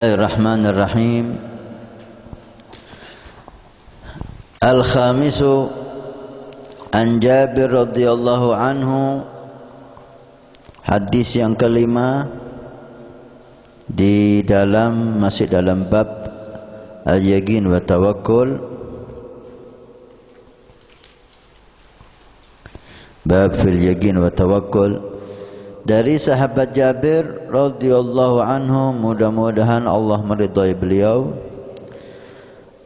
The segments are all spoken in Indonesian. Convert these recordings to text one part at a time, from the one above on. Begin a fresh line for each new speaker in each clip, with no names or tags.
Bismillahirrahmanirrahim. Al-khamisu an Jabir radhiyallahu anhu, hadis yang kelima masih dalam bab al-yaqin wa tawakkul. Bab fil yaqin wa tawakkul. Dari sahabat Jabir radhiyallahu anhu, mudah-mudahan Allah meridhai beliau,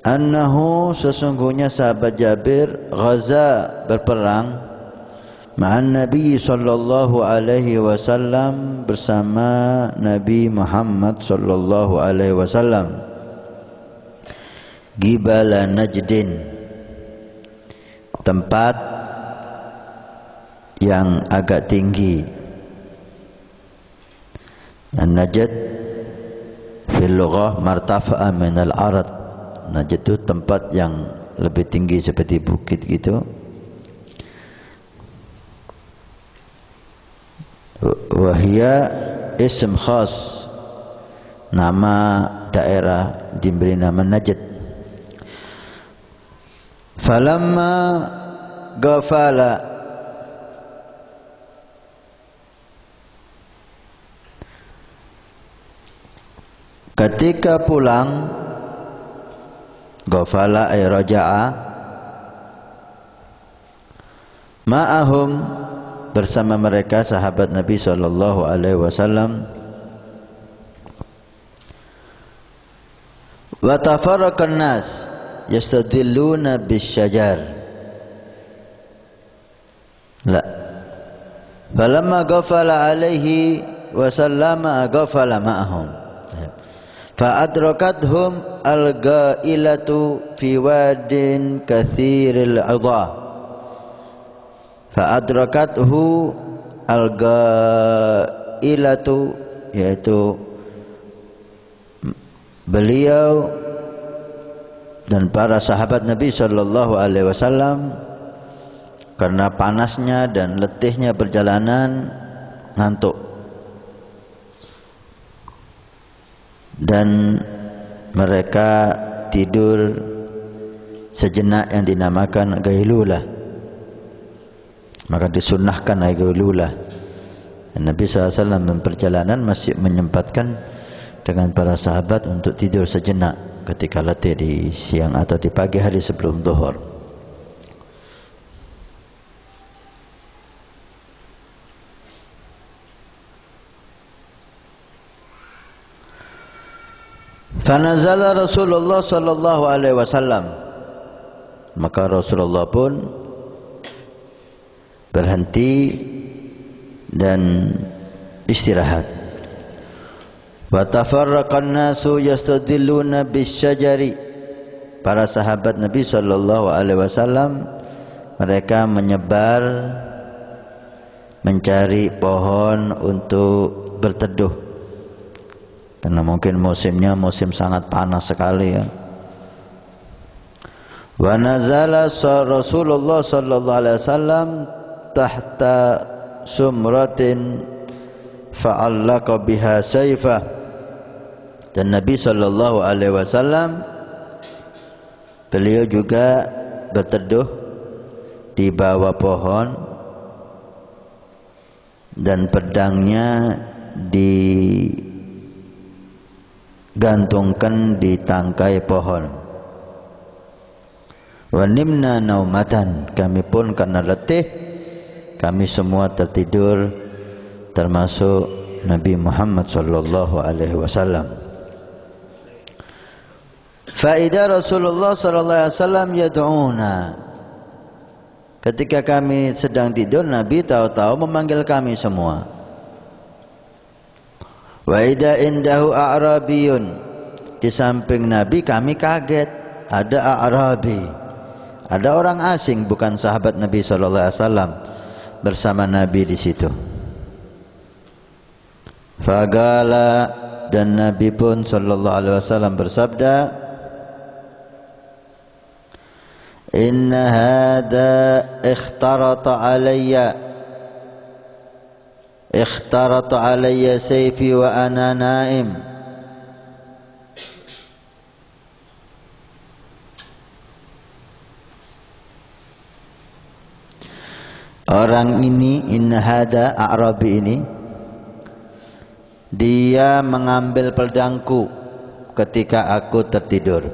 annahu, sesungguhnya sahabat Jabir, ghaza, berperang, ma'an Nabi sallallahu alaihi wasallam, bersama Nabi Muhammad sallallahu alaihi wasallam, Gibala Najdin, tempat yang agak tinggi. An-Najd fil lughah martafa'a min al-ard. Najd itu tempat yang lebih tinggi seperti bukit gitu. Wahia ism khas, nama daerah, diberi nama Najd. Falamma ghafala, ketika pulang, ghafala ay raja'a, ma'ahum, bersama mereka sahabat Nabi sallallahu alaihi wasallam, wa tafarraqan nas yastadilluna bisyajar. La, falamma ghafala alaihi wa sallama ghafala ma'ahum, fa'adrakathum al-ghailatu fi wadin kathiril adha. Fa'adrakathu al-ghailatu, yaitu beliau dan para sahabat Nabi sallallahu alaihi wasallam, karena panasnya dan letihnya perjalanan, ngantuk, dan mereka tidur sejenak yang dinamakan gailulah. Maka disunnahkan gailulah. Nabi SAW berperjalanan masih menyempatkan dengan para sahabat untuk tidur sejenak ketika letih di siang atau di pagi hari sebelum zuhur. Fanazala Rasulullah sallallahu alaihi wasallam, maka Rasulullah pun berhenti dan istirahat. Wa tafarraqan nasu yastadilluna bisyajari, para sahabat Nabi sallallahu alaihi wasallam mereka menyebar mencari pohon untuk berteduh, karena mungkin musimnya musim sangat panas sekali ya. Wa nazala Rasulullah sallallahu alaihi wasallam tahta sumratin fa'allaqa biha sayfah, dan Nabi sallallahu alaihi wasallam beliau juga berteduh di bawah pohon dan pedangnya digantungkan di tangkai pohon. Wa nimna naumatan, kami pun karena letih kami semua tertidur, termasuk Nabi Muhammad sallallahu alaihi wasallam. Fa idza Rasulullah sallallahu alaihi wasallam yad'una, ketika kami sedang tidur Nabi tahu-tahu memanggil kami semua. Wa idza indahu a'rabiyun, di samping Nabi kami kaget, ada a'rabi, ada orang asing bukan sahabat Nabi sallallahu alaihi wasallam bersama Nabi di situ. Fagala, dan Nabi pun sallallahu alaihi wasallam bersabda, inna hadza ikhtarata alayya sayfi wa ana naim. orang ini, inna hada A'rabi ini, dia mengambil pedangku ketika aku tertidur.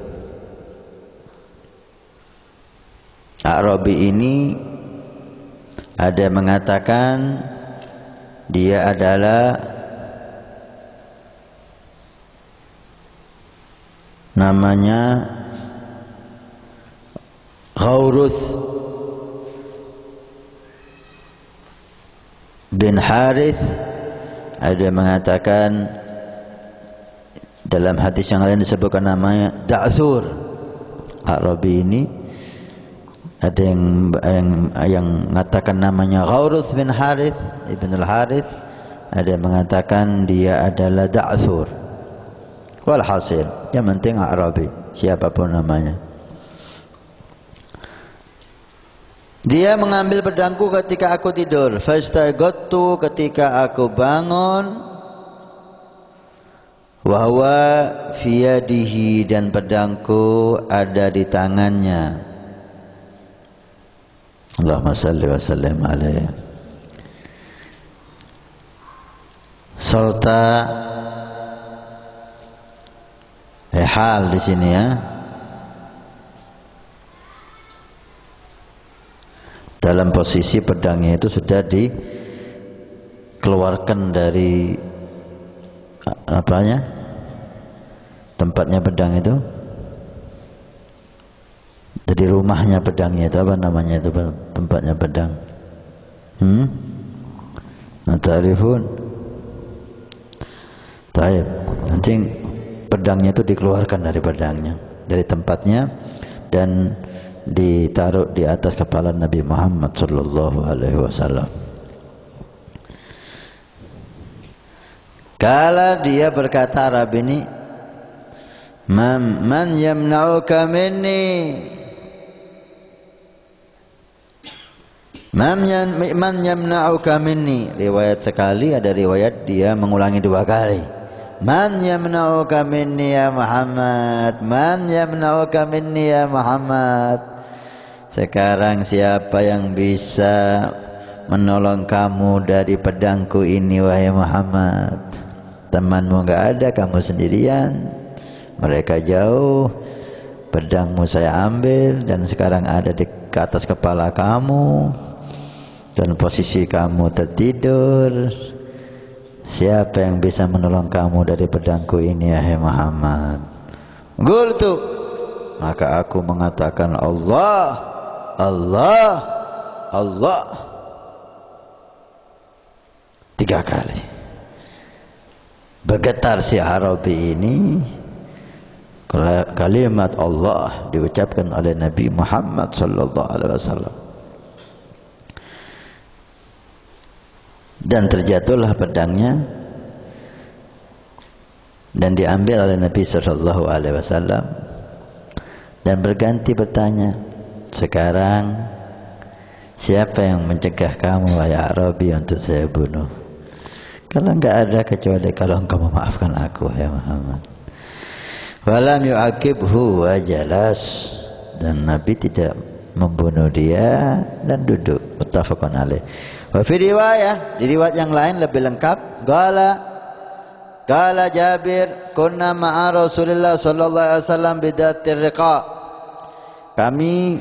A'rabi ini ada yang mengatakan dia adalah namanya Ghaurus bin Harith. Ada yang mengatakan dalam hadis yang lain disebutkan namanya Da'thur. A'rabi ini ada yang mengatakan namanya Ghaurus bin Harith ibn al-Harith, ada yang mengatakan dia adalah Da'thur. Walhasil yang penting A'rabi, siapapun namanya. Dia mengambil pedangku ketika aku tidur. Fastaghattu, ketika aku bangun, wa huwa fi yadihi, dan pedangku ada di tangannya. Allahumma salli wa sallim alaihi. Serta hal di sini ya. Dalam posisi pedangnya itu sudah dikeluarkan dari apanya? Tempatnya pedang itu. Dari rumahnya pedangnya itu, apa namanya itu tempatnya pedang? Ta'rifun? Taib. Nanti pedangnya itu dikeluarkan dari pedangnya, dari tempatnya, dan ditaruh di atas kepala Nabi Muhammad sallallahu alaihi wasallam. Kala dia berkata, Arab ini, man yamna'uka minni, man yamna'uka minni. Riwayat sekali, ada riwayat dia mengulangi 2 kali. Man yamna'uka minni ya Muhammad, man yamna'uka minni ya Muhammad. Sekarang siapa yang bisa menolong kamu dari pedangku ini wahai Muhammad? Temanmu enggak ada, kamu sendirian. Mereka jauh, pedangmu saya ambil dan sekarang ada di atas kepala kamu dan posisi kamu tertidur. Siapa yang bisa menolong kamu dari pedangku ini wahai Muhammad? Qultu, maka aku mengatakan Allah, Allah, Allah 3 kali. Bergetar si Arabi ini. Kalimat Allah diucapkan oleh Nabi Muhammad sallallahu alaihi wasallam. Dan terjatuhlah pedangnya dan diambil oleh Nabi sallallahu alaihi wasallam dan berganti bertanya, sekarang siapa yang mencegah kamu wahai Arabi untuk saya bunuh? Kalau enggak ada kecuali kalau engkau memaafkan aku wahai Muhammad. Walam yu'aqibhu wa jalas, dan Nabi tidak membunuh dia dan duduk. Muttafaqun alaih. Wa fi riwayah, di riwayat yang lain lebih lengkap, qala Jabir, kunna ma'a Rasulillah sallallahu alaihi wasallam bidatir riqa. Kami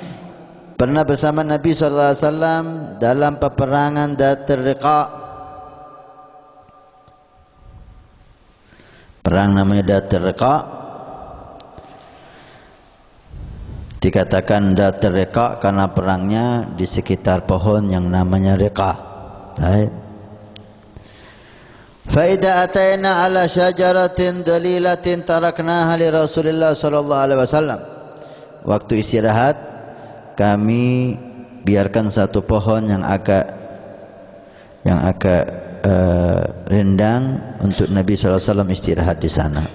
pernah bersama Nabi sallallahu alaihi wasallam dalam peperangan Datir Riqa. Perang namanya Datir Riqa. Dikatakan Datir Riqa karena perangnya di sekitar pohon yang namanya Riqa. Baik. Fa idza ataina ala syajaratin dalilatin taraknaha li Rasulillah sallallahu alaihi wasallam. Waktu istirahat kami biarkan satu pohon yang agak rindang untuk Nabi SAW istirahat di sana,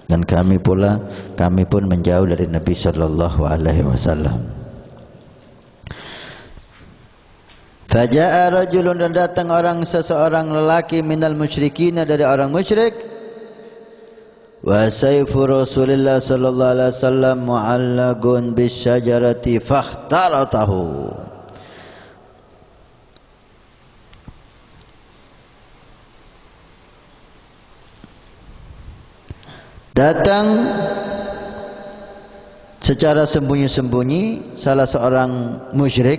dan kami pun menjauh dari Nabi Sallallahu Alaihi Wasallam. Faja'a rajulun, dan datang seseorang lelaki minal musyrikin, dari orang musyrik. Wa sayfu Rasulillah sallallahu alaihi wasallam mu'allaqun bisyajarati fakhtaratahu. Datang secara sembunyi-sembunyi salah seorang musyrik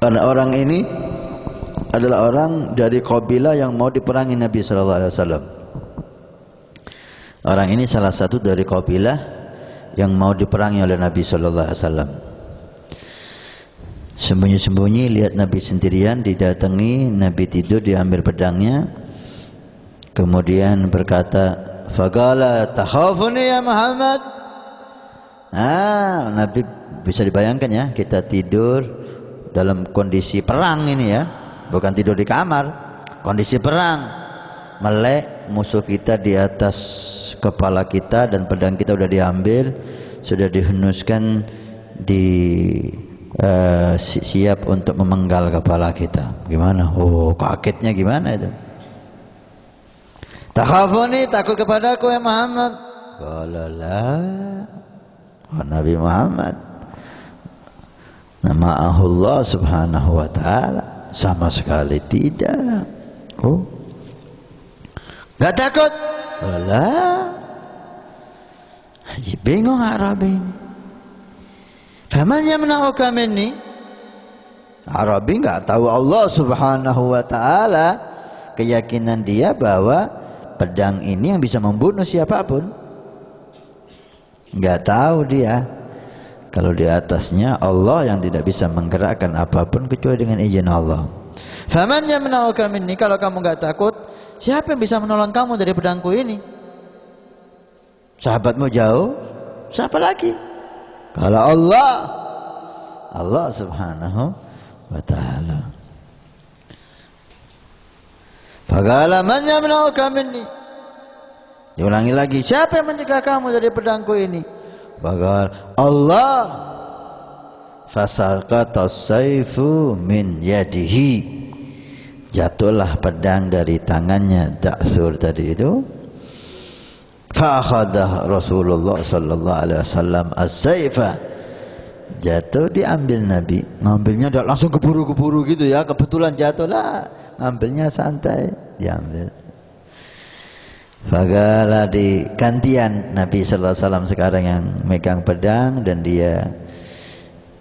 orang ini adalah orang dari kabilah yang mau diperangi Nabi sallallahu alaihi wasallam. Orang ini salah satu dari kabilah yang mau diperangi oleh Nabi sallallahu alaihi wasallam. Sembunyi-sembunyi lihat Nabi sendirian, didatangi, Nabi tidur, diambil pedangnya, kemudian berkata, "Faqala takhafuni ya Muhammad?" Nabi bisa dibayangkan ya, kita tidur dalam kondisi perang ini ya, bukan tidur di kamar, kondisi perang, melek musuh kita di atas kepala kita dan pedang kita sudah diambil, sudah dihunuskan siap untuk memenggal kepala kita. Gimana? Kagetnya gimana itu? Takhafuni, takut kepadaku ya Muhammad? Qala la. Nabi Muhammad nama Allah subhanahu wa ta'ala, sama sekali tidak. Gak takut? Lah, bingung Arabi ini. Faman yamna'uka minni? Arabi enggak tahu Allah subhanahu wa ta'ala, keyakinan dia bahwa pedang ini yang bisa membunuh siapapun. Enggak tahu dia kalau di atasnya Allah yang tidak bisa menggerakkan apapun kecuali dengan izin Allah. Faman yamna'uka minni, kalau kamu enggak takut, siapa yang bisa menolong kamu dari pedangku ini? Sahabatmu jauh, siapa lagi? Kalau Allah subhanahu wa ta'ala. Faqala man yamna'uka minni. Diulangi lagi, siapa yang mencegah kamu dari pedangku ini? Faqala Allah. Fasaqata as-sayfu min yadihi. Jatuhlah pedang dari tangannya Da'thur tadi itu. Fa akhadha Rasulullah sallallahu alaihi wasallam as-sayfa. Jatuh, diambil Nabi. Ngambilnya tidak langsung keburu-keburu gitu ya, kebetulan jatuh lah. Ngambilnya santai, diambil. Faqala, di gantian Nabi sallallahu alaihi wasallam sekarang yang megang pedang dan dia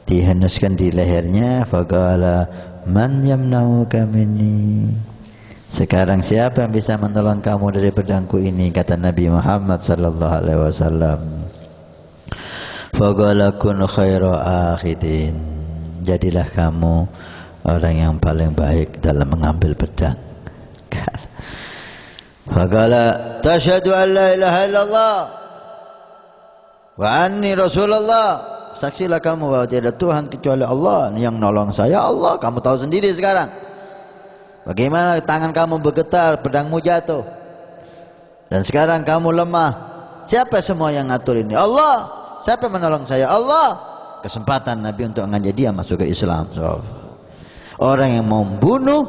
dihenuskan di lehernya. Faqala man yamna'uka minni. Sekarang siapa yang bisa menolong kamu dari pedangku ini? Kata Nabi Muhammad sallallahu alaihi wasallam. Faqala kun khairu akhidin. Jadilah kamu orang yang paling baik dalam mengambil pedang. Faqala tasyhadu an la ilaha illallah wa anni rasulullah. Saksilah kamu bahwa tiada Tuhan kecuali Allah, yang nolong saya Allah. Kamu tahu sendiri sekarang bagaimana tangan kamu bergetar, pedangmu jatuh, dan sekarang kamu lemah. Siapa semua yang ngatur ini? Allah. Siapa yang menolong saya? Allah. Kesempatan Nabi untuk mengajak dia masuk ke Islam. Orang yang mau membunuh,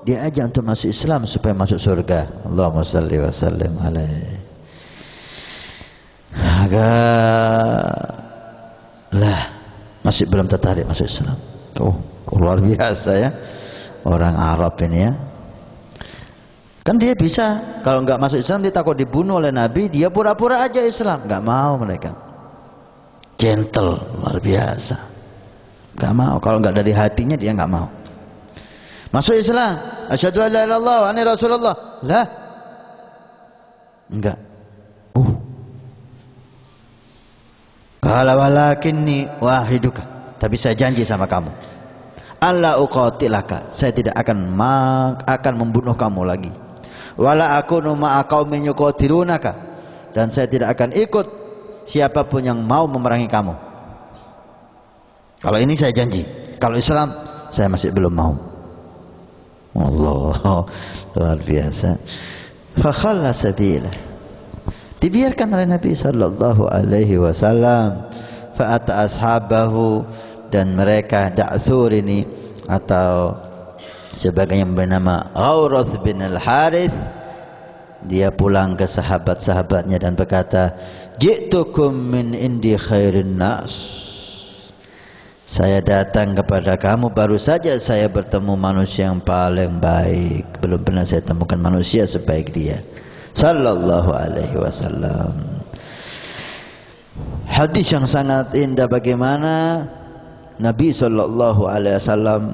dia ajak untuk masuk Islam supaya masuk surga. Allahumma salli wa sallim alaihi. Masih belum tertarik masuk Islam. Luar biasa ya orang Arab ini ya. Kan dia bisa, kalau nggak masuk Islam dia takut dibunuh oleh Nabi, dia pura-pura aja Islam. Nggak mau mereka. Gentle, luar biasa. Nggak mau, kalau nggak dari hatinya dia nggak mau. Masuk Islam, asyhadu an la ilaha illallah wa anni rasulullah. Lah, enggak. Qala walakinni wahiduka. Tapi saya janji sama kamu, alla uqatilaka, saya tidak akan membunuh kamu lagi. Wala akunu ma'a qaumin yuqatilunaka, dan saya tidak akan ikut siapapun yang mau memerangi kamu. Kalau ini saya janji. Kalau Islam saya masih belum mau. Allah, luar biasa. Fa khalla sabila, dibiarkan oleh Nabi sallallahu alaihi wasallam. Fa ata ashabahu, dan mereka Da'thur ini atau sebagai yang bernama Ghawrath bin al-Harith, dia pulang ke sahabat-sahabatnya dan berkata, ji'tukum min indi khairin nas, Saya datang kepada kamu, baru saja saya bertemu manusia yang paling baik. Belum pernah saya temukan manusia sebaik dia. Sallallahu alaihi wasallam. Hadis yang sangat indah bagaimana Nabi sallallahu alaihi wasallam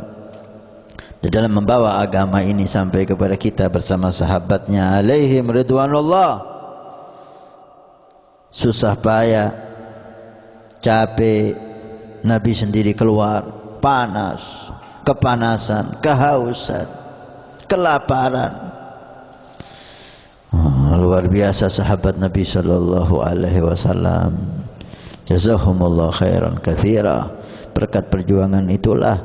di dalam membawa agama ini sampai kepada kita bersama sahabatnya alaihim ridwanullah. Susah payah, capek, Nabi sendiri keluar, panas, kepanasan, kehausan, kelaparan. Luar biasa sahabat Nabi sallallahu alaihi wasallam. Jazahumullah khairan katsira. Berkat perjuangan itulah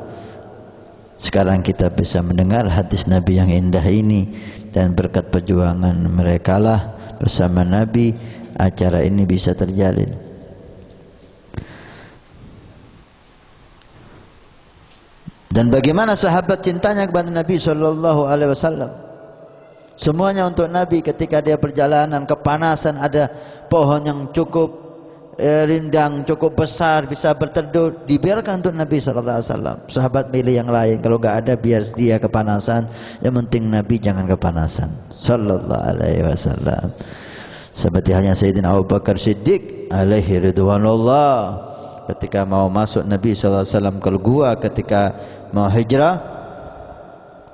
sekarang kita bisa mendengar hadis Nabi yang indah ini, dan berkat perjuangan mereka lah bersama Nabi acara ini bisa terjalin. Dan bagaimana sahabat cintanya kepada Nabi sallallahu alaihi wasallam. Semuanya untuk Nabi. Ketika dia perjalanan kepanasan, ada pohon yang cukup rindang, cukup besar, bisa berteduh, dibiarkan untuk Nabi sallallahu alaihi wasallam. Sahabat milih yang lain, kalau enggak ada biar dia kepanasan, yang penting Nabi jangan kepanasan sallallahu alaihi wasallam. Seperti halnya Sayyidina Abu Bakar Siddiq alaihi ridwanullah, ketika mau masuk Nabi sallallahu alaihi wasallam ke gua, ketika mau hijrah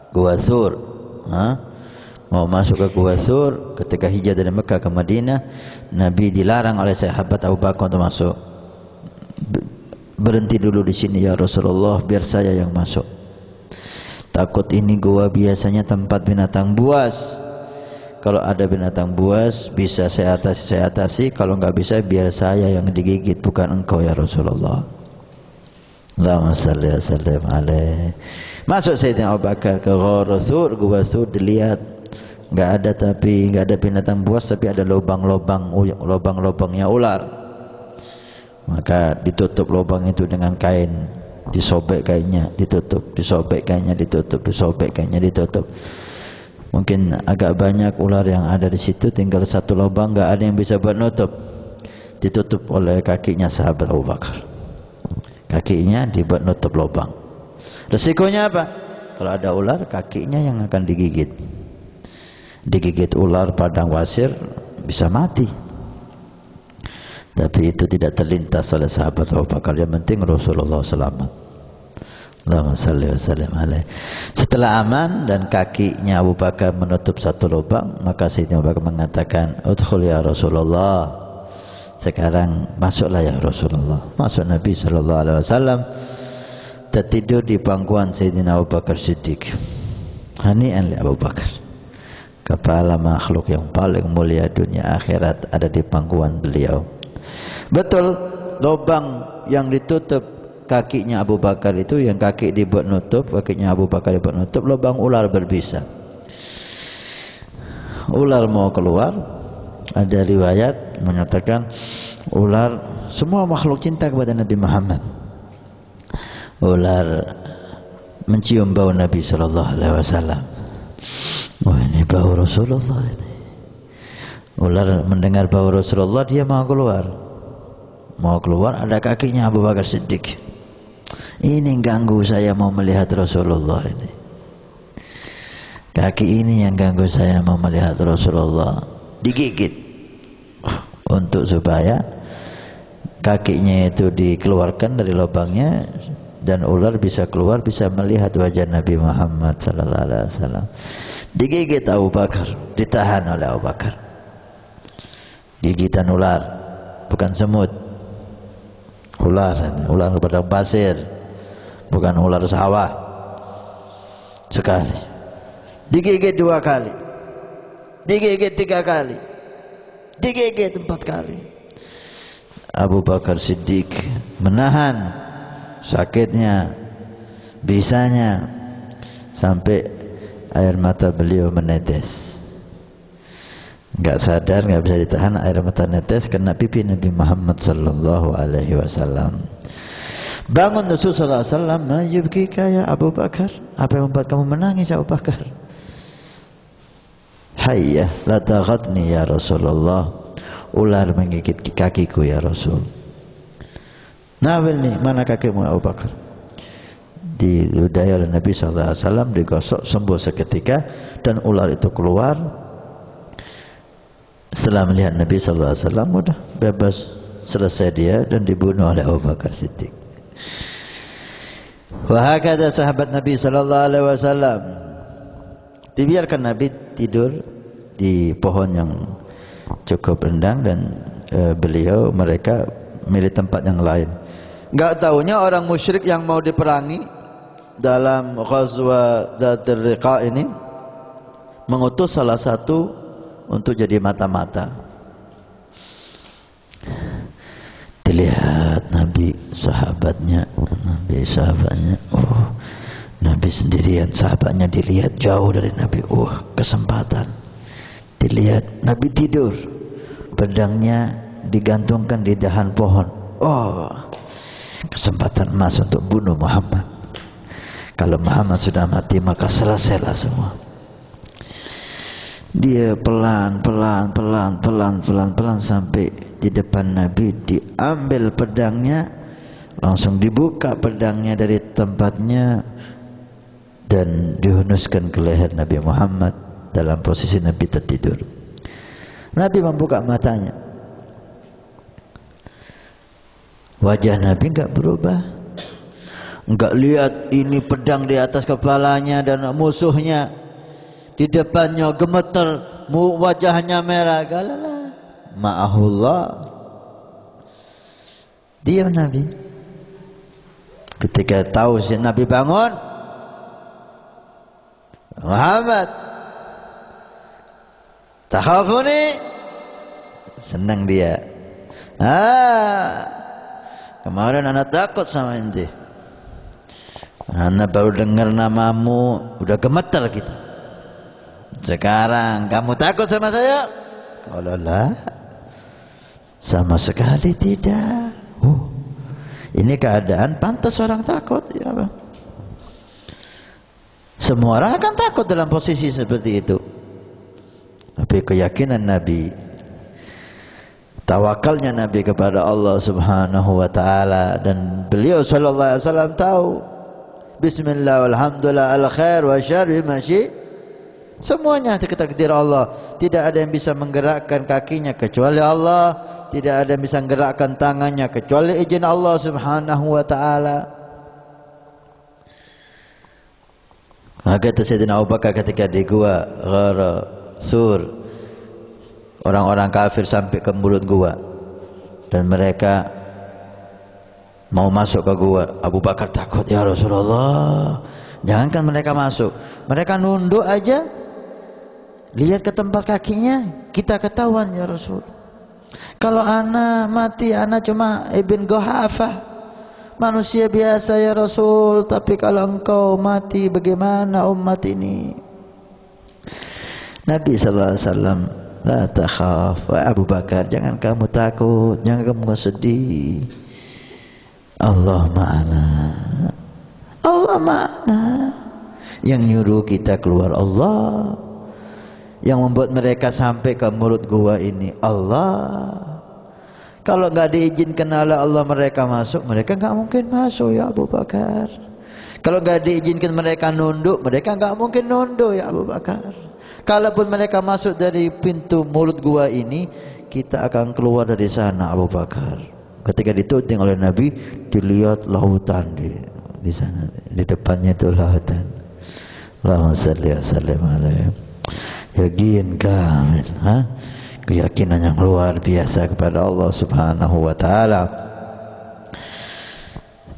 Gua Thur, mau masuk ke Gua Thur, ketika hijrah dari Mekah ke Madinah, Nabi dilarang oleh sahabat Abu Bakar untuk masuk. Berhenti dulu di sini ya Rasulullah, biar saya yang masuk. Takut ini gua biasanya tempat binatang buas. Kalau ada binatang buas bisa saya atasi. Kalau nggak bisa biar saya yang digigit, bukan engkau ya Rasulullah. Allahumma salli wa sallim alaih. Masuk Sayyidina Abu Bakar ke Gua Thur, dilihat nggak ada binatang buas, tapi ada lubang-lubangnya ular. Maka ditutup lubang itu dengan kain, disobek kainnya, ditutup, disobek kainnya, ditutup, disobek kainnya, ditutup. Mungkin agak banyak ular yang ada di situ, tinggal satu lubang, nggak ada yang bisa buat nutup. Ditutup oleh kakinya sahabat Abu Bakar. Kakinya dibuat nutup lubang. Resikonya apa? Kalau ada ular, kakinya yang akan digigit. Digigit ular padang pasir bisa mati. Tapi itu tidak terlintas oleh sahabat Abu Bakar. Yang penting Rasulullah selamat. Allahumma salli wa sallim alaih. Setelah aman dan kakinya Abu Bakar menutup satu lubang, maka Sayyidina Abu Bakar mengatakan, "Udkhul ya Rasulullah." Sekarang masuklah ya Rasulullah. Masuk Nabi sallallahu alaihi wasallam, tertidur di pangkuan Sayyidina Abu Bakar Siddiq. Hani'an li Abu Bakar. Kepala makhluk yang paling mulia dunia akhirat ada di pangkuan beliau. Betul, lubang yang ditutup kakinya Abu Bakar itu, yang kaki dibuat nutup, kakinya Abu Bakar dibuat nutup, lubang ular berbisa. Ular mau keluar, ada riwayat mengatakan ular, semua makhluk cinta kepada Nabi Muhammad. Ular mencium bau Nabi sallallahu alaihi wasallam. Wah, ini bau Rasulullah ini. Ular mendengar bau Rasulullah, dia mau keluar. Mau keluar, ada kakinya Abu Bakar Siddiq. Ini ganggu saya mau melihat Rasulullah ini. Kaki ini yang ganggu saya mau melihat Rasulullah. Digigit untuk supaya kakinya itu dikeluarkan dari lubangnya dan ular bisa keluar, bisa melihat wajah Nabi Muhammad sallallahu alaihi wasallam. Digigit Abu Bakar, ditahan oleh Abu Bakar. Gigitan ular, bukan semut. Ular padang pasir, bukan ular sawah. Sekali. Digigit 2 kali. Digigit 3 kali. Digigit 4 kali. Abu Bakar Siddiq menahan sakitnya, bisanya, sampai air mata beliau menetes. Enggak sadar, enggak bisa ditahan, air mata netes kena pipi Nabi Muhammad sallallahu alaihi wasallam. Bangun Rasulullah sallallahu alaihi wasallam, "Ma yubkika ya Abu Bakar?" Apa yang membuat kamu menangis Abu Bakar? "Hayya la taghatni ya Rasulullah." Ular menggigit kakiku ya Rasul. Nawilni, mana kakimu Abu Bakar? Diludahi oleh Nabi SAW, digosok, sembuh seketika, dan ular itu keluar. Setelah melihat Nabi SAW, udah bebas, selesai dia, dan dibunuh oleh Abu Bakar Siddiq. Wahakada sahabat Nabi SAW, dibiarkan Nabi tidur di pohon yang cukup rendang, dan mereka milih tempat yang lain. Enggak tahunya orang musyrik yang mau diperangi dalam Ghazwa Dzatir Riqa ini mengutus salah satu untuk jadi mata-mata. Dilihat Nabi sahabatnya, oh, Nabi sendirian, sahabatnya dilihat jauh dari Nabi. Kesempatan. Dilihat Nabi tidur, pedangnya digantungkan di dahan pohon. Kesempatan emas untuk bunuh Muhammad. Kalau Muhammad sudah mati, maka selesailah semua. Dia pelan sampai di depan Nabi, diambil pedangnya, langsung dibuka pedangnya dari tempatnya, dan dihunuskan ke leher Nabi Muhammad dalam posisi Nabi tertidur. Nabi membuka matanya, wajah Nabi enggak berubah, enggak lihat ini pedang di atas kepalanya dan musuhnya di depannya gemeter, wajahnya merah. Galala, ma'ahullah. Diam Nabi. Ketika tahu si Nabi bangun, Muhammad, takhafuni, senang dia. Kemarin anak takut sama ente, anak baru dengar namamu udah gemeter kita. Sekarang kamu takut sama saya? Kalau lah, sama sekali tidak. Ini keadaan pantas orang takut, ya Bang. Semua orang akan takut dalam posisi seperti itu. Tapi keyakinan Nabi, tawakalnya Nabi kepada Allah Subhanahu wa taala, dan beliau sallallahu alaihi wasallam tahu bismillah walhamdulillah al khair wa syarri masyi. Semuanya takdir Allah. Tidak ada yang bisa menggerakkan kakinya kecuali Allah, tidak ada yang bisa menggerakkan tangannya kecuali izin Allah Subhanahu wa taala. Maka Sayyidina Abu Bakar ketika di gua Ghara Sur, orang-orang kafir sampai ke mulut gua dan mereka mau masuk ke gua. Abu Bakar takut, ya Rasulullah, jangankan mereka masuk, mereka nunduk aja, lihat ke tempat kakinya, kita ketahuan ya Rasul. Kalau ana mati, ana cuma Ibn Gohafah, manusia biasa ya Rasul. Tapi kalau engkau mati, bagaimana umat ini? Nabi SAW, la takhaf, wa Abu Bakar, jangan kamu takut, jangan kamu sedih. Allah ma'ana, Allah ma'ana. Yang nyuruh kita keluar Allah, yang membuat mereka sampai ke mulut gua ini Allah. Kalau nggak diizinkan oleh Allah mereka masuk, mereka nggak mungkin masuk ya Abu Bakar. Kalau nggak diizinkan mereka nunduk, mereka nggak mungkin nunduk ya Abu Bakar. Kalaupun mereka masuk dari pintu mulut gua ini, kita akan keluar dari sana Abu Bakar. Ketika dituding oleh Nabi, dilihat lautan di sana, di depannya itu lautan. Allahumma salli wa sallim alaihi. Yakin kamil, keyakinan yang luar biasa kepada Allah Subhanahu wa taala.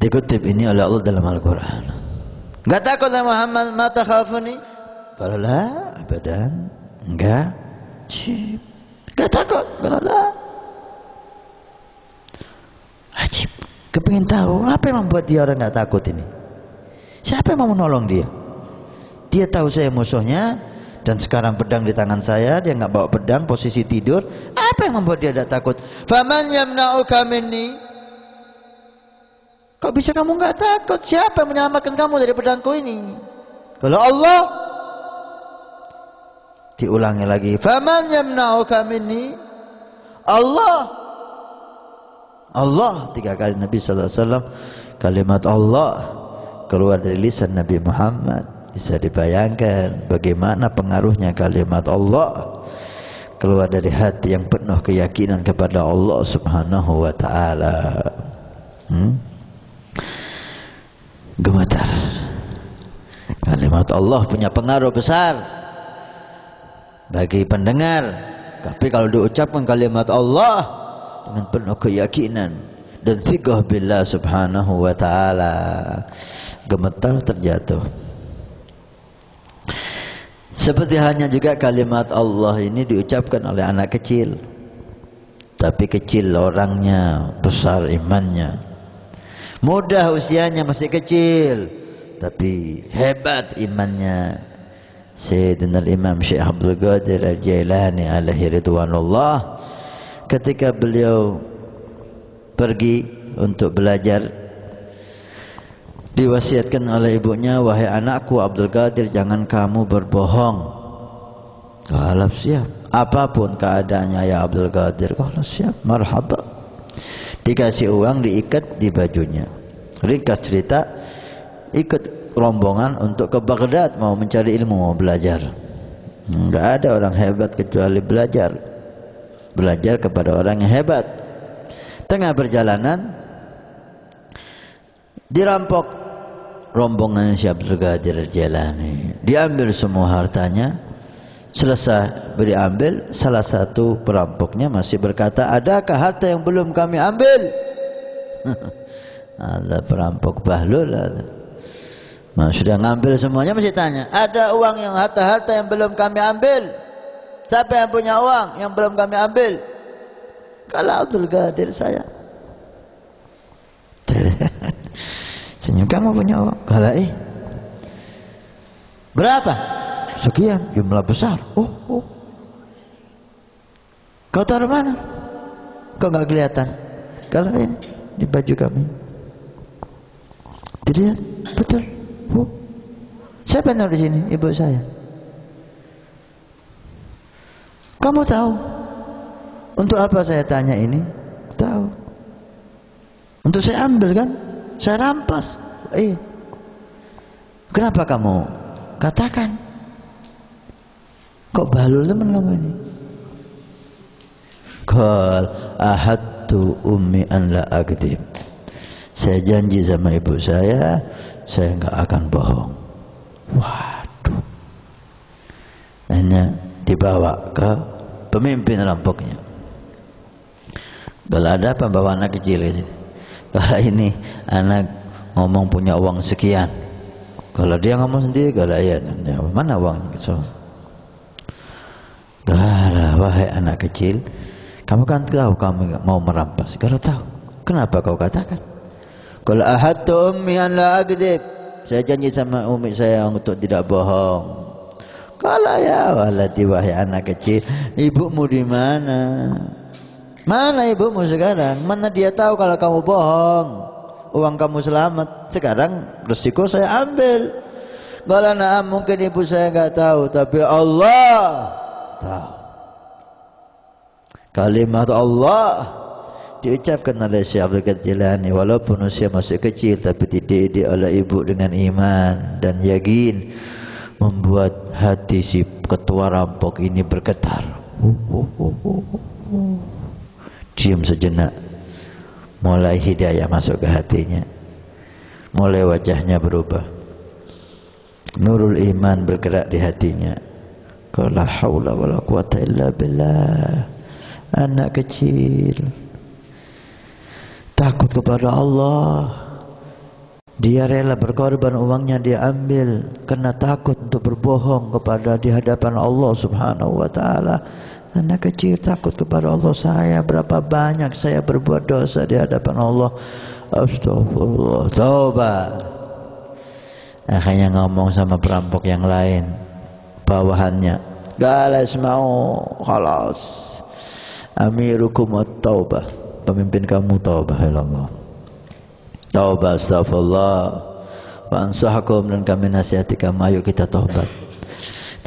Dikutip ini oleh Allah dalam Al-Qur'an. Enggak takut sama Muhammad, mata khafuni? Kalau la, abadan. Enggak. Enggak takut. Kalau la. Ajib. Kepengin tahu apa yang membuat dia orang enggak takut ini? Siapa yang mau menolong dia? Dia tahu saya musuhnya, dan sekarang pedang di tangan saya, dia nggak bawa pedang, posisi tidur. Apa yang membuat dia tidak takut? Faman yamna'uka minni? Kok bisa kamu nggak takut? Siapa yang menyelamatkan kamu dari pedangku ini? Kalau Allah. Diulangi lagi. Faman yamna'uka minni? Allah. Allah 3 kali Nabi sallallahu alaihi wasallam kalimat Allah keluar dari lisan Nabi Muhammad. Bisa dibayangkan bagaimana pengaruhnya kalimat Allah keluar dari hati yang penuh keyakinan kepada Allah Subhanahu wa taala. Gemetar. Kalimat Allah punya pengaruh besar bagi pendengar. Tapi kalau diucapkan kalimat Allah dengan penuh keyakinan dan thiqah billah Subhanahu wa taala, gemetar terjatuh. Seperti halnya juga kalimat Allah ini diucapkan oleh anak kecil, tapi kecil orangnya, besar imannya. Mudah usianya, masih kecil, tapi hebat imannya. Sayyidina Imam Syekh Abdul Qadir Al-Jailani alaihi ridwanullah, ketika beliau pergi untuk belajar, diwasiatkan oleh ibunya, wahai anakku Abdul Qadir, jangan kamu berbohong. Kalau siap, apapun keadaannya ya Abdul Qadir. Kalau siap, marhaba. Dikasih uang, diikat di bajunya. Ringkas cerita, ikut rombongan untuk ke Baghdad, mau mencari ilmu, mau belajar. Enggak ada orang hebat kecuali belajar. Belajar kepada orang yang hebat. Tengah perjalanan dirampok rombongan Syekh Abdul Qadir Al-Jailani. Diambil semua hartanya. Selesai diambil, salah satu perampoknya masih berkata, adakah harta yang belum kami ambil? Ada perampok bahlul. Sudah ngambil semuanya, masih tanya, ada uang yang harta-harta yang belum kami ambil? Siapa yang punya uang yang belum kami ambil? Kalau Abdul Qadir, saya. Senyum, kamu punya uang? Kalau berapa? Sekian, jumlah besar. Oh. Kau taruh mana? Kau nggak kelihatan? Kalau ini di baju kami. Dilihat, betul. Oh. Siapa yang di sini? Ibu saya. Kamu tahu? Untuk apa saya tanya ini? Tahu. Untuk saya ambil kan? Saya rampas. Kenapa kamu katakan? Kok bahlul teman kamu ini? Qal ahadtu ummi an la akdzib. Saya janji sama ibu saya enggak akan bohong. Waduh. Hanya dibawa ke pemimpin rampoknya. Kalau ada apa bawa anak kecil di sini? Kalau ini anak ngomong punya uang sekian, kalau dia ngomong sendiri, kalau ya mana uang? So, wahai anak kecil, kamu kan tahu kamu mau merampas. Kalau tahu, kenapa kau katakan? Kalau ahadtu ummi an la akdzib, saya janji sama umi saya untuk tidak bohong. Kalau ya waladi, wahai anak kecil, ibumu di mana? Mana ibumu sekarang? Mana dia tahu kalau kamu bohong? Uang kamu selamat. Sekarang resiko saya ambil. Kalau naam mungkin ibu saya enggak tahu, tapi Allah tahu. Kalimat Allah diucapkan oleh Syekh Abdul Qadir Jailani, walaupun usia masih kecil, tapi dididik oleh ibu dengan iman dan yakin, membuat hati si ketua rampok ini bergetar. Diam sejenak, mulai hidayah masuk ke hatinya, mulai wajahnya berubah, nurul iman bergerak di hatinya. La haula wala quwata illa billah. Anak kecil takut kepada Allah, dia rela berkorban, uangnya dia ambil karena takut untuk berbohong kepada di hadapan Allah Subhanahu wa taala. Anak kecil takut kepada Allah. Saya berapa banyak saya berbuat dosa di hadapan Allah. Astagfirullah, taubat. Akhirnya ngomong sama perampok yang lain, bawahannya, galas mau khalas, amirukum at-taubah, pemimpin kamu taubah ilallah, taubah astagfirullah wa ansahakum, dan kami nasihati kamu, ayo kita taubat.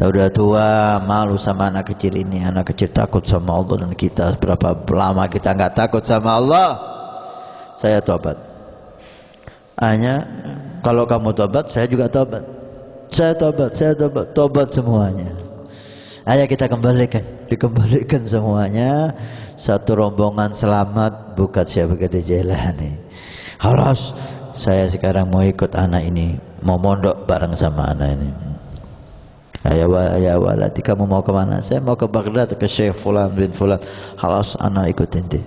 Udah tua, malu sama anak kecil ini. Anak kecil takut sama Allah, dan kita berapa lama kita nggak takut sama Allah? saya tobat. Hanya kalau kamu tobat, saya juga tobat. Saya tobat, tobat semuanya. Ayo kita dikembalikan semuanya. Satu rombongan selamat, bukan Syekh Qadir Jailani. Halas, saya sekarang mau ikut anak ini, mau mondok bareng sama anak ini. Ya waladi, kamu mau kemana? Saya mau ke Baghdad, ke Syekh Fulan bin Fulan. Halas, anak ikut inti.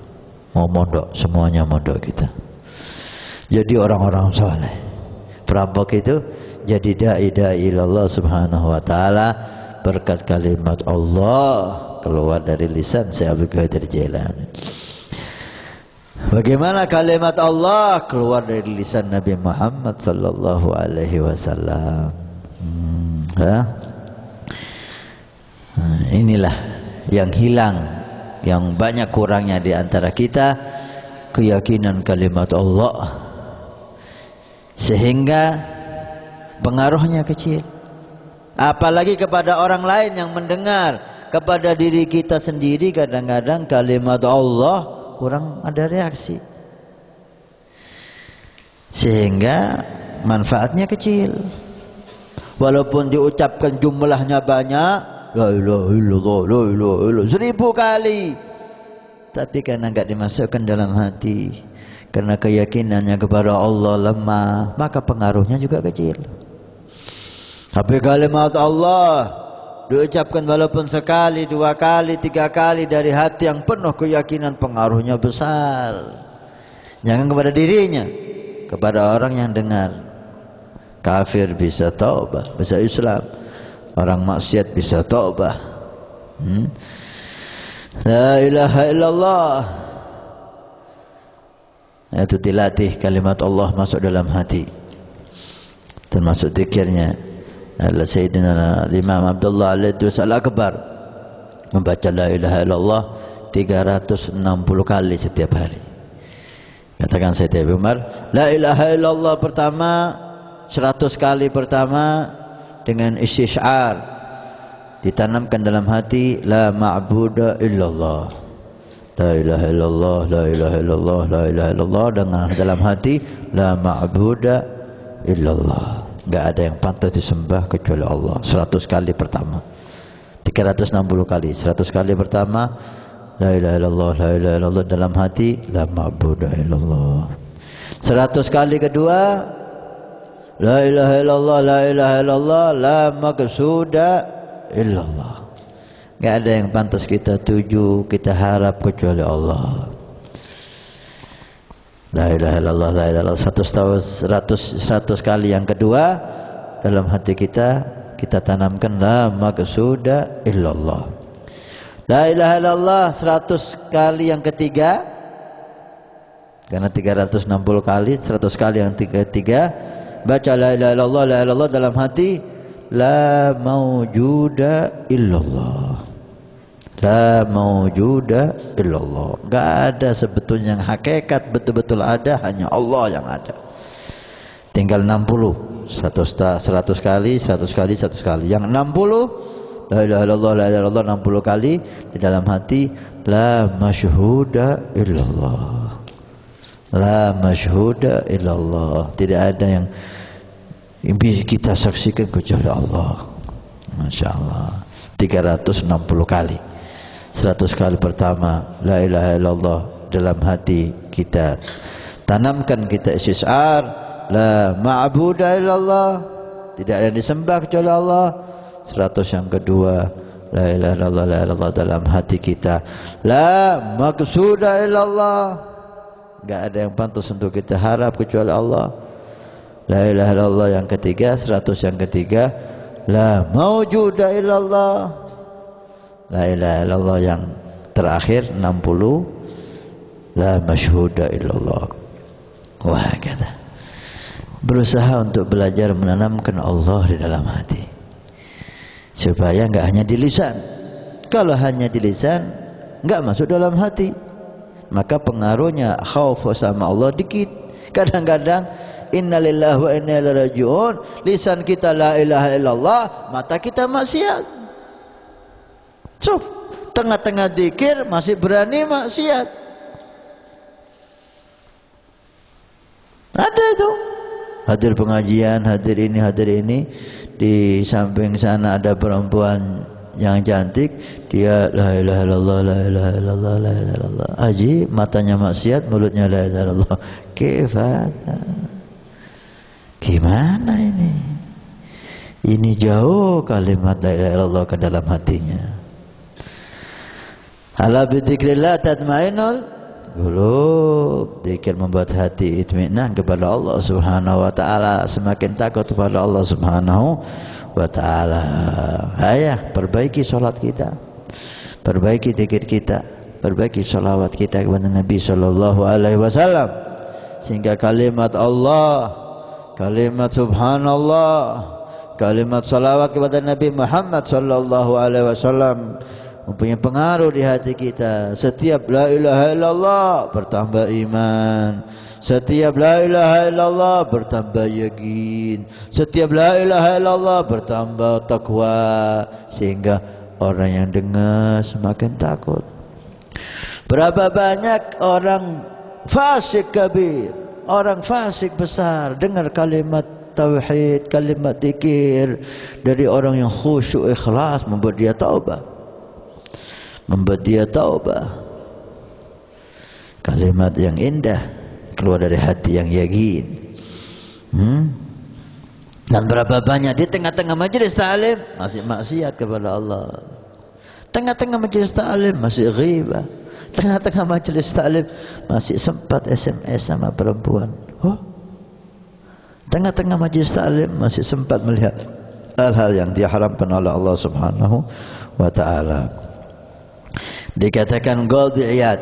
Mau mondok, semuanya mondok kita. Jadi orang-orang saleh. Perampok itu jadi dai ilallah subhanahu wa ta'ala berkat kalimat Allah keluar dari lisan Syekh Abdul Qadir Jailani. Bagaimana kalimat Allah keluar dari lisan Nabi Muhammad sallallahu alaihi wasallam? Inilah yang hilang, yang banyak kurangnya di antara kita, keyakinan kalimat Allah, sehingga pengaruhnya kecil. Apalagi kepada orang lain yang mendengar. Kepada diri kita sendiri kadang-kadang kalimat Allah kurang ada reaksi, sehingga manfaatnya kecil. Walaupun diucapkan jumlahnya banyak, la ilaha illallah, la ilaha illallah 1000 kali, tapi karena enggak dimasukkan dalam hati, karena keyakinannya kepada Allah lemah, maka pengaruhnya juga kecil. Tapi kalimat Allah diucapkan walaupun sekali, 2 kali, 3 kali dari hati yang penuh keyakinan, pengaruhnya besar. Jangan kepada dirinya, kepada orang yang dengar. Kafir bisa taubah, bisa Islam. Orang maksiat bisa taubah. La ilaha illallah. Itu dilatih kalimat Allah masuk dalam hati. Termasuk zikirnya. Sayyidina Imam Abdullah Al-Idrus Al-Akbar membaca la ilaha illallah 360 kali setiap hari. Katakan Sayyid Umar, la ilaha illallah pertama 100 kali pertama dengan istisyar, ditanamkan dalam hati la ma'budu illallah, la ilaha illallah, la ilaha illallah, la ilaha illallah, dengan dalam hati la ma'budu illallah, enggak ada yang pantas disembah kecuali Allah. 100 kali pertama, 360 kali. 100 kali pertama la ilaha illallah, la ilaha illallah, dalam hati la ma'budu illallah. 100 kali kedua la ilaha illallah, la ilaha illallah, la maqsuda illallah, enggak ada yang pantas kita tuju, kita harap kecuali Allah. La ilaha illallah, la ilaha illallah 100 kali yang kedua, dalam hati kita tanamkan la maqsuda illallah. La ilaha illallah 100 kali yang ketiga, karena 360 kali, 100 kali yang ketiga baca la ilaha illallah, la ilaha illallah, dalam hati la maujuda illallah, la maujuda illallah, enggak ada sebetulnya yang hakikat betul-betul ada, hanya Allah yang ada. Tinggal 60, 100 kali, 100 kali, 100 kali. Yang 60 la ilaha illallah, la ilaha illallah 60 kali di dalam hati la masyhuda illallah, la masyhuda illallah, tidak ada yang bisa kita saksikan kecuali Allah. Masya Allah. 360 kali. 100 kali pertama la ilaha illallah, dalam hati kita tanamkan, kita istisyar la ma'budu illallah, tidak ada yang disembah kecuali Allah. 100 yang kedua la ilaha illallah, la ilaha illallah, dalam hati kita la maqsuda illallah, enggak ada yang pantas untuk kita harap kecuali Allah. La ilaha illallah yang ketiga, 100 yang ketiga la maujuda illallah, la ilaha illallah yang terakhir 60 la masyhuda illallah. Wah, kata berusaha untuk belajar menanamkan Allah di dalam hati, supaya enggak hanya di lisan. Kalau hanya di lisan enggak masuk dalam hati, maka pengaruhnya khauf sama Allah dikit. Kadang-kadang innalillahi wa inna ilaihi rajiun, lisan kita la ilaha illallah, mata kita maksiat. So, tengah-tengah zikir masih berani maksiat. Ada itu. Hadir pengajian, hadir ini. Di samping sana ada perempuan yang cantik, dia la ilaha illallah, la ilaha illallah, la ilaha illallah. Haji, matanya maksiat, mulutnya la ilaha illallah. Kifada. Gimana ini? Ini jauh kalimat la ilaha illallah ke dalam hatinya. Ala bi dzikrillah tatmainnul qulub. Zikir membuat hati itminan kepada Allah Subhanahu wa taala, semakin takut kepada Allah Subhanahu wa taala. Ayah, perbaiki salat kita, perbaiki zikir kita, perbaiki salawat kita kepada Nabi sallallahu alaihi wasallam, sehingga kalimat Allah, kalimat subhanallah, kalimat salawat kepada Nabi Muhammad sallallahu alaihi wasallam mempunyai pengaruh di hati kita. Setiap la ilaha illallah bertambah iman, setiap la ilaha illallah bertambah yakin, setiap la ilaha illallah bertambah takwa, sehingga orang yang dengar semakin takut. Berapa banyak orang fasik kabir, orang fasik besar dengar kalimat tauhid, kalimat zikir dari orang yang khusyuk ikhlas, membuat dia taubat, membuat dia taubat. Kalimat yang indah keluar dari hati yang yakin. Dan berapa banyak di tengah-tengah majelis ta'lim masih maksiat kepada Allah, tengah-tengah majelis ta'lim masih ghibah, tengah-tengah majelis ta'lim masih sempat SMS sama perempuan. Tengah-tengah majelis ta'lim masih sempat melihat hal-hal yang diharamkan oleh Allah Subhanahu wa taala. Dikatakan Qadhi Iyad,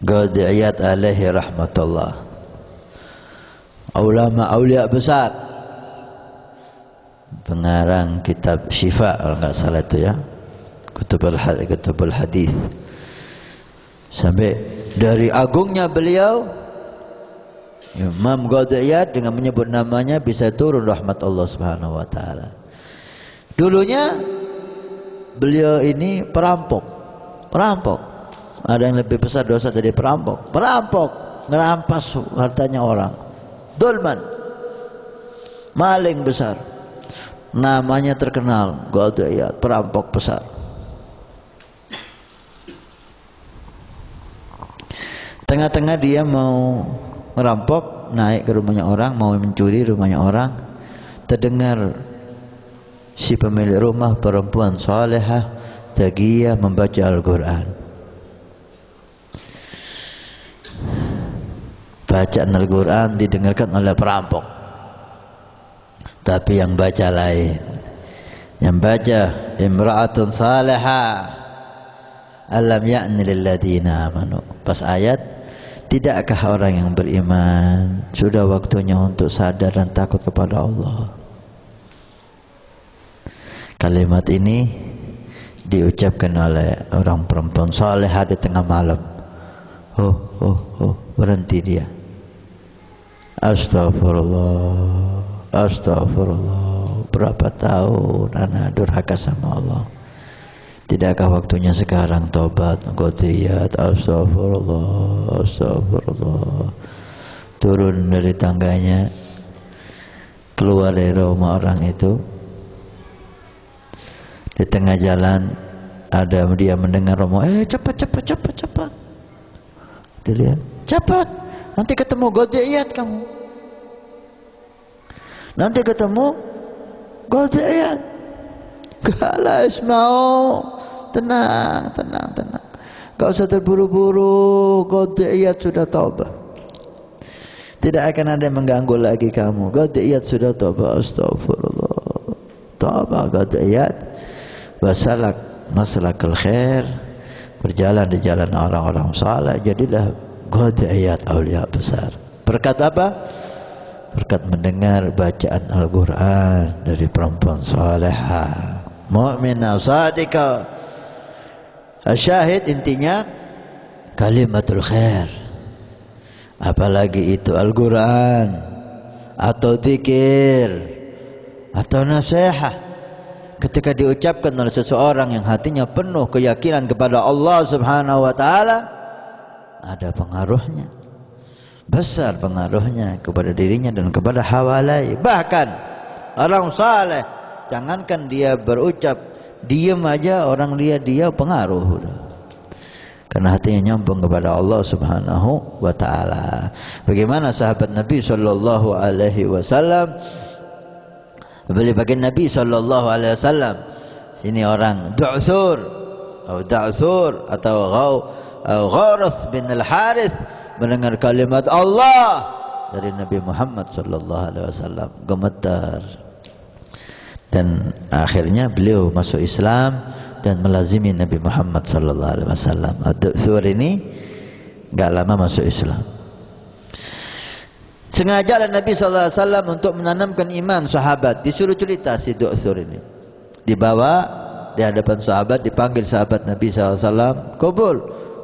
Qadhi Iyad alaihi rahmatullah, ulama aulia besar, pengarang kitab Syifa kalau enggak salah itu ya, kutubul hadis. Sampai dari agungnya beliau Imam Qadhi Iyad dengan menyebut namanya bisa turun rahmat Allah Subhanahu wa taala. Dulunya beliau ini perampok. Ada yang lebih besar dosa dari perampok. Perampok, ngerampas hartanya orang. Dolman, maling besar. Namanya terkenal, Qadhi Iyad, perampok besar. Tengah-tengah dia mau merampok, naik ke rumahnya orang, mau mencuri rumahnya orang, terdengar si pemilik rumah perempuan salehah taqiyah membaca Al-Quran. Bacaan Al-Quran didengarkan oleh perampok, tapi yang baca lain. Yang baca imra'atun salihah alam ya'ni lilladina amanu. Pas ayat, tidakkah orang yang beriman sudah waktunya untuk sadar dan takut kepada Allah. Kalimat ini diucapkan oleh orang perempuan salehah di tengah malam. Berhenti dia. Astagfirullah, astagfirullah. Berapa tahun anak durhaka sama Allah. Tidakkah waktunya sekarang tobat? Qadhi Iyad, astagfirullah, astagfirullah. Turun dari tangganya, keluar dari rumah orang itu. Di tengah jalan ada dia mendengar rombongan, cepat. Dilihat, cepat, nanti ketemu Qadhi Iyad kamu. Nanti ketemu Qadhi Iyad. Kala isma'u, tenang. Gak usah terburu-buru, Qadhi Iyad sudah taubat. Tidak akan ada yang mengganggu lagi kamu. Qadhi Iyad sudah taubat, astagfirullah. Taubat Qadhi Iyad. Wasalak maslakal khair, berjalan di jalan orang-orang saleh. Jadilah Qadhi Iyad aulia besar. Berkat apa? Berkat mendengar bacaan Al-Quran dari perempuan salehah, mukminah shadiqah. Asyahid intinya kalimatul khair. Apalagi itu Al-Quran atau zikir atau nasihat. Ketika diucapkan oleh seseorang yang hatinya penuh keyakinan kepada Allah Subhanahu wa taala, ada pengaruhnya. besar pengaruhnya kepada dirinya dan kepada hawalai. Bahkan orang saleh, jangankan dia berucap, diam aja orang dia pengaruh. Karena hatinya nyambung kepada Allah Subhanahu wa taala. Bagaimana sahabat Nabi sallallahu alaihi wasallam? Beli bagian Nabi sallallahu alaihi wasallam. Sini orang Du'thur atau Gharith bin Al-Harith mendengar kalimat Allah dari Nabi Muhammad sallallahu alaihi wasallam, gemetar. Dan akhirnya beliau masuk Islam dan melazimi Nabi Muhammad sallallahu alaihi wasallam. Ad-Du'thur ini enggak lama masuk Islam. Sengaja Nabi sallallahu alaihi wasallam untuk menanamkan iman sahabat, disuruh cerita si Du'thur ini. Dibawa di hadapan sahabat, dipanggil sahabat Nabi sallallahu alaihi wasallam, "Kubul."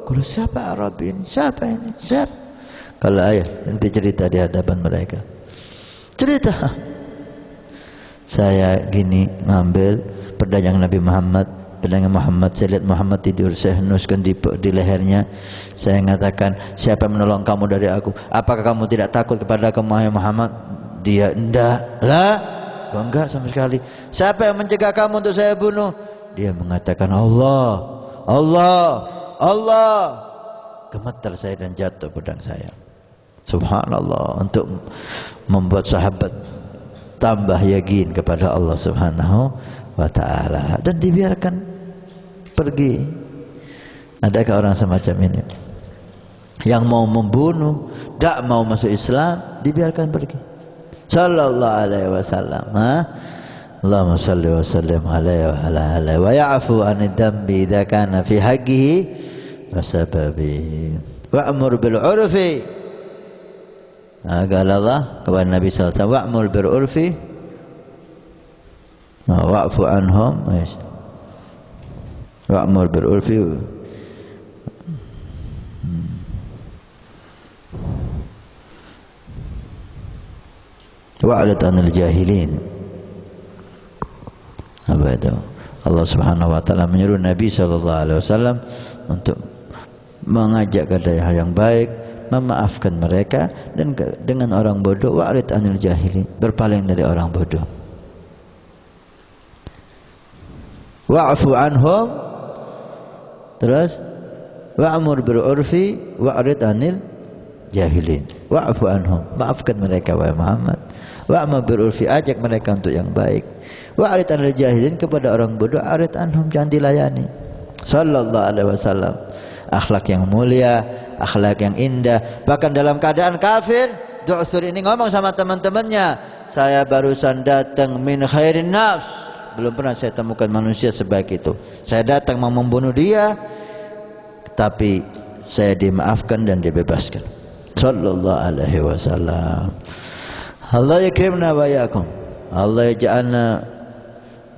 Kalau siapa Arab ini? Siapa ini? Siapa? Kalau ayah nanti cerita di hadapan mereka. Cerita. Saya gini ngambil pedang Nabi Muhammad, pedang Muhammad, saya lihat Muhammad tidur, saya henuskan di lehernya. Saya mengatakan, siapa menolong kamu dari aku? Apakah kamu tidak takut kepada aku, Muhammad? Dia, enggak lah, enggak sama sekali. Siapa yang mencegah kamu untuk saya bunuh? Dia mengatakan, Allah, Allah, Allah. Gemetar saya dan jatuh pedang saya. Subhanallah, untuk membuat sahabat tambah yakin kepada Allah Subhanahu wa ta'ala, dan dibiarkan pergi. Adakah orang semacam ini yang mau membunuh, tak mau masuk Islam, dibiarkan pergi? Sallallahu alaihi wasallam. Allahumma salli wa sallim alaihi wa ala alihi wa ya'fu anid dambi idza kana fi haqqihi wa sababi wa'mur bil 'urfi. Kata Allah kepada Nabi sallallahu alaihi wasallam, wa'mur bil 'urfi wa'fu anhum, wa'mur bil 'urfi wa'rid 'anil jahilin. Apa itu? Allah Subhanahu wa taala menyuruh Nabi sallallahu alaihi wasallam untuk mengajak kepada hal yang baik, memaafkan mereka, dan dengan orang bodoh, wa'rid 'anil jahilin, berpaling dari orang bodoh. Wa'fu anhum, terus wa'mur bil 'urfi wa'rid 'anil jahilin. Wa'fu anhum, maafkan mereka wahai Muhammad. Wa'mur bil 'urfi, ajak mereka untuk yang baik. Wa'rid 'anil jahilin, kepada orang bodoh arid anhum, jangan dilayani. Sallallahu alaihi wasallam. Akhlak yang mulia, akhlak yang indah. Bahkan dalam keadaan kafir, Du'thur ini ngomong sama teman-temannya, saya barusan datang min khairin nafs, belum pernah saya temukan manusia sebaik itu. Saya datang mau membunuh dia, tapi saya dimaafkan dan dibebaskan. Sallallahu alaihi wasallam. Allah yakrimna wa yakum. Allah yaj'alna,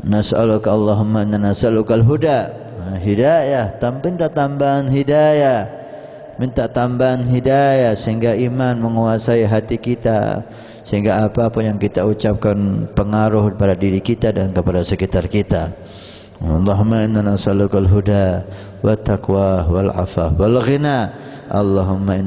nas'aluka Allahumma inna nas'aluka al-huda. Hidayah, minta tambahan hidayah, minta tambahan hidayah sehingga iman menguasai hati kita, sehingga apa-apa yang kita ucapkan pengaruh pada diri kita dan kepada sekitar kita. Allahumma inna nas'aluka al-huda wa taqwa wal afaf wal ghina. Allahumma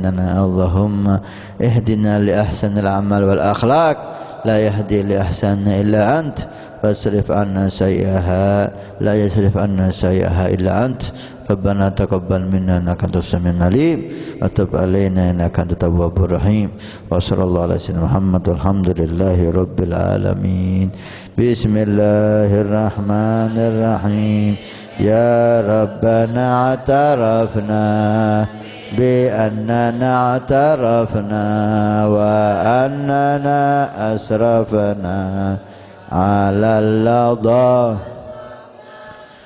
ihdina li ahsanil amal wal akhlaq, la yahdi li ahsanna illa ant, wasrif anna sayyaha la yasrif anna sayyaha illa ant. Rabbana taqabbal minna innaka antas samiul alim wa tub alaina innaka antat tawwabur rahim. Wa sallallahu ala sayyidina Muhammad walhamdulillahi rabbil alamin. Bismillahirrahmanirrahim. Ya Rabbana atarafna bi annana atarafna wa annana asrafna ala al-ladha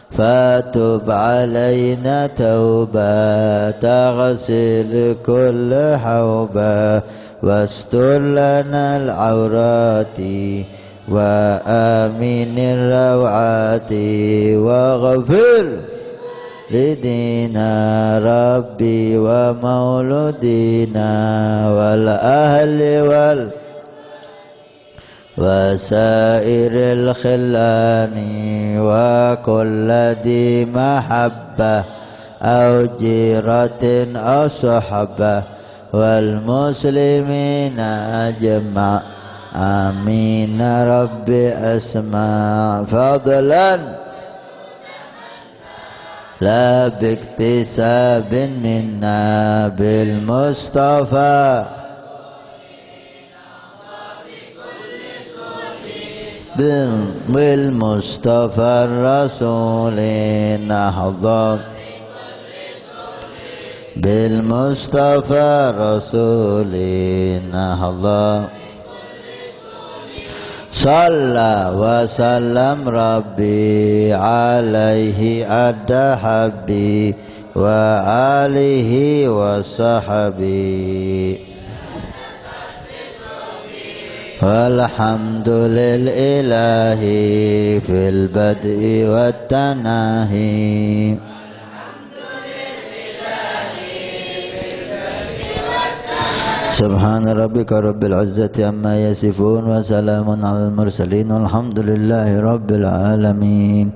fatub alaina tauba taghsil kull hauba wastur lana al-awrati wa aminir rawati wa ghafir lidina rabbi wa mauludina wal ahli wal wasairil khillani wa kulladi mahabbah au jiratin au sahabah والمسلمين أجمع آمين رب أسمع فضلا لا باكتساب منا بالمصطفى بالمصطفى الرسول نهضى بالمصطفى الرسول نهضى صلى وسلم ربي عليه أدى حبي وآله وصحبه والحمد لله في البدء والتناهي سبحان ربك رب العزة عما يصفون وسلام على المرسلين والحمد لله رب العالمين.